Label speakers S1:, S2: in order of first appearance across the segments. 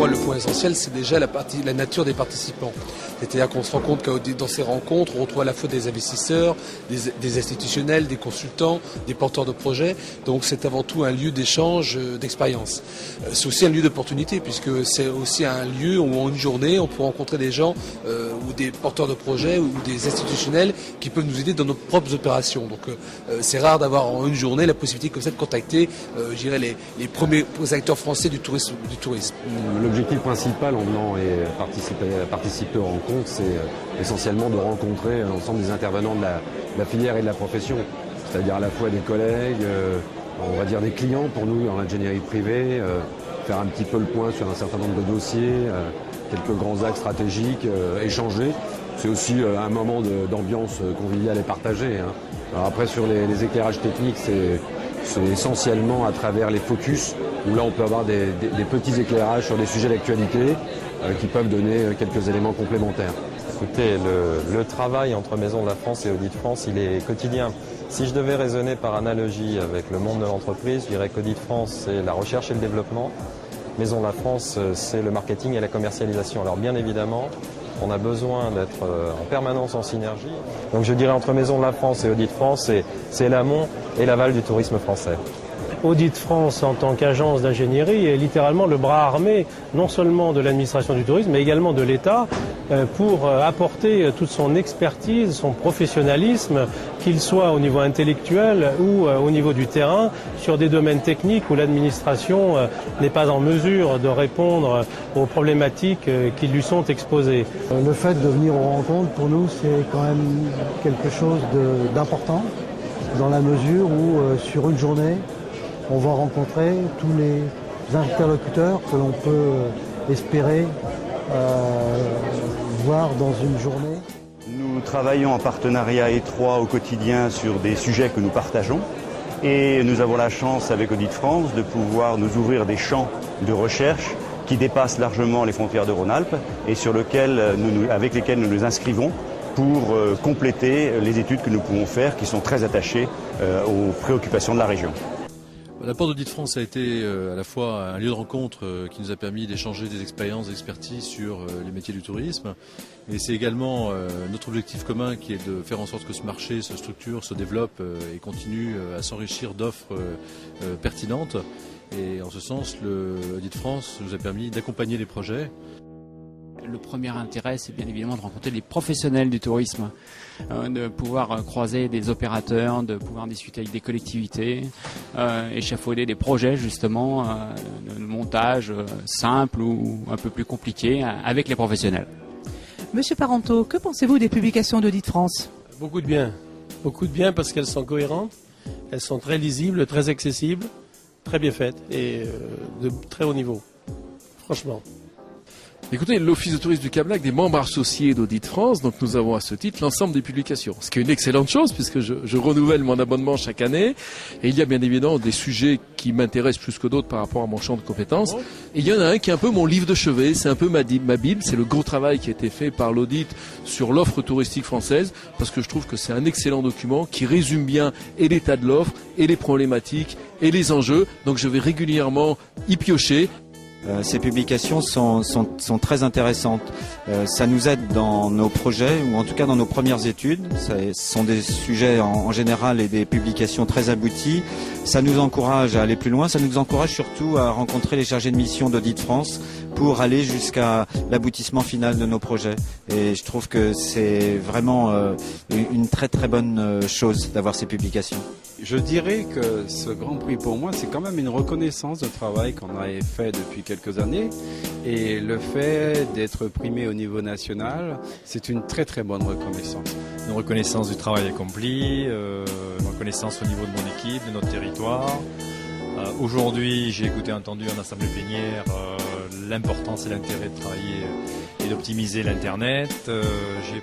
S1: le point essentiel, c'est déjà la nature des participants. C'est-à-dire qu'on se rend compte que dans ces rencontres, on retrouve à la fois des investisseurs, des institutionnels, des consultants, des porteurs de projets. Donc c'est avant tout un lieu d'échange, d'expérience. C'est aussi un lieu d'opportunité, puisque c'est aussi un lieu où en une journée, on peut rencontrer des gens ou des porteurs de projets ou des institutionnels qui peuvent nous aider dans nos propres opérations. Donc c'est rare d'avoir en une journée la possibilité comme ça de contacter je dirais, les premiers acteurs français du tourisme.
S2: L'objectif principal en venant et participer aux rencontres, c'est essentiellement de rencontrer l'ensemble des intervenants de la filière et de la profession, c'est-à-dire à la fois des collègues, on va dire des clients pour nous en ingénierie privée, faire un petit peu le point sur un certain nombre de dossiers, quelques grands axes stratégiques, échanger. C'est aussi un moment d'ambiance conviviale et partagée. Alors après, sur les éclairages techniques, c'est essentiellement à travers les focus, où là on peut avoir des petits éclairages sur des sujets d'actualité qui peuvent donner quelques éléments complémentaires.
S3: Écoutez, le travail entre Maison de la France et Audit France, il est quotidien. Si je devais raisonner par analogie avec le monde de l'entreprise, je dirais qu'Audit France, c'est la recherche et le développement. Maison de la France, c'est le marketing et la commercialisation. Alors bien évidemment, on a besoin d'être en permanence en synergie. Donc je dirais entre Maison de la France et Audit France, c'est l'amont et l'aval du tourisme français.
S4: Audit France, en tant qu'agence d'ingénierie, est littéralement le bras armé, non seulement de l'administration du tourisme, mais également de l'État, pour apporter toute son expertise, son professionnalisme, qu'il soit au niveau intellectuel ou au niveau du terrain, sur des domaines techniques où l'administration n'est pas en mesure de répondre aux problématiques qui lui sont exposées.
S5: Le fait de venir aux rencontres, pour nous, c'est quand même quelque chose d'important, dans la mesure où, sur une journée, on va rencontrer tous les interlocuteurs que l'on peut espérer voir dans une journée.
S6: Nous travaillons en partenariat étroit au quotidien sur des sujets que nous partageons et nous avons la chance avec Audit France de pouvoir nous ouvrir des champs de recherche qui dépassent largement les frontières de Rhône-Alpes et avec lesquels nous nous inscrivons pour compléter les études que nous pouvons faire qui sont très attachées aux préoccupations de la région.
S7: La porte d'Audit France a été à la fois un lieu de rencontre qui nous a permis d'échanger des expériences, d'expertise sur les métiers du tourisme. Et c'est également notre objectif commun qui est de faire en sorte que ce marché se structure, se développe et continue à s'enrichir d'offres pertinentes. Et en ce sens, Audit France nous a permis d'accompagner les projets.
S8: Le premier intérêt, c'est bien évidemment de rencontrer les professionnels du tourisme, de pouvoir croiser des opérateurs, de pouvoir discuter avec des collectivités, échafauder des projets justement de montage simple ou un peu plus compliqué avec les professionnels.
S9: Monsieur Parenteau, que pensez-vous des publications d'Audit France?
S4: Beaucoup de bien parce qu'elles sont cohérentes, elles sont très lisibles, très accessibles, très bien faites et de très haut niveau, franchement.
S10: Écoutez, l'Office de tourisme du Cap-Lac, des membres associés d'Audit France, donc nous avons à ce titre l'ensemble des publications. Ce qui est une excellente chose puisque je renouvelle mon abonnement chaque année. Et il y a bien évidemment des sujets qui m'intéressent plus que d'autres par rapport à mon champ de compétences. Et il y en a un qui est un peu mon livre de chevet, c'est un peu ma Bible, c'est le gros travail qui a été fait par l'Audit sur l'offre touristique française parce que je trouve que c'est un excellent document qui résume bien et l'état de l'offre et les problématiques et les enjeux. Donc je vais régulièrement y piocher.
S11: Ces publications sont très intéressantes. Ça nous aide dans nos projets, ou en tout cas dans nos premières études. Ce sont des sujets en général et des publications très abouties. Ça nous encourage à aller plus loin. Ça nous encourage surtout à rencontrer les chargés de mission d'Audit France pour aller jusqu'à l'aboutissement final de nos projets. Et je trouve que c'est vraiment une très très bonne chose d'avoir ces publications.
S12: Je dirais que ce Grand Prix pour moi c'est quand même une reconnaissance de travail qu'on a fait depuis quelques années et le fait d'être primé au niveau national c'est une très très bonne reconnaissance.
S13: Une reconnaissance du travail accompli, une reconnaissance au niveau de mon équipe, de notre territoire. Aujourd'hui j'ai écouté et entendu en assemblée plénière l'importance et l'intérêt de travailler et d'optimiser l'internet. J'ai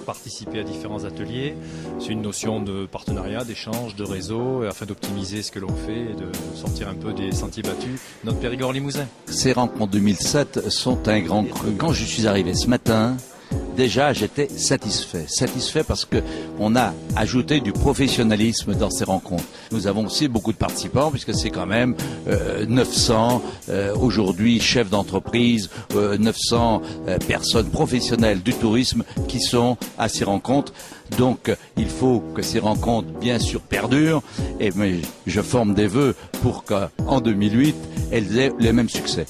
S13: participer à différents ateliers. C'est une notion de partenariat, d'échange, de réseau, afin d'optimiser ce que l'on fait et de sortir un peu des sentiers battus de notre Périgord Limousin.
S14: Ces rencontres 2007 sont un grand cru. Quand je suis arrivé ce matin, déjà j'étais satisfait parce que on a ajouté du professionnalisme dans ces rencontres. Nous avons aussi beaucoup de participants puisque c'est quand même 900 aujourd'hui chefs d'entreprise, 900 personnes professionnelles du tourisme qui sont à ces rencontres. Donc il faut que ces rencontres bien sûr perdurent mais je forme des vœux pour qu'en 2008 elles aient les mêmes succès.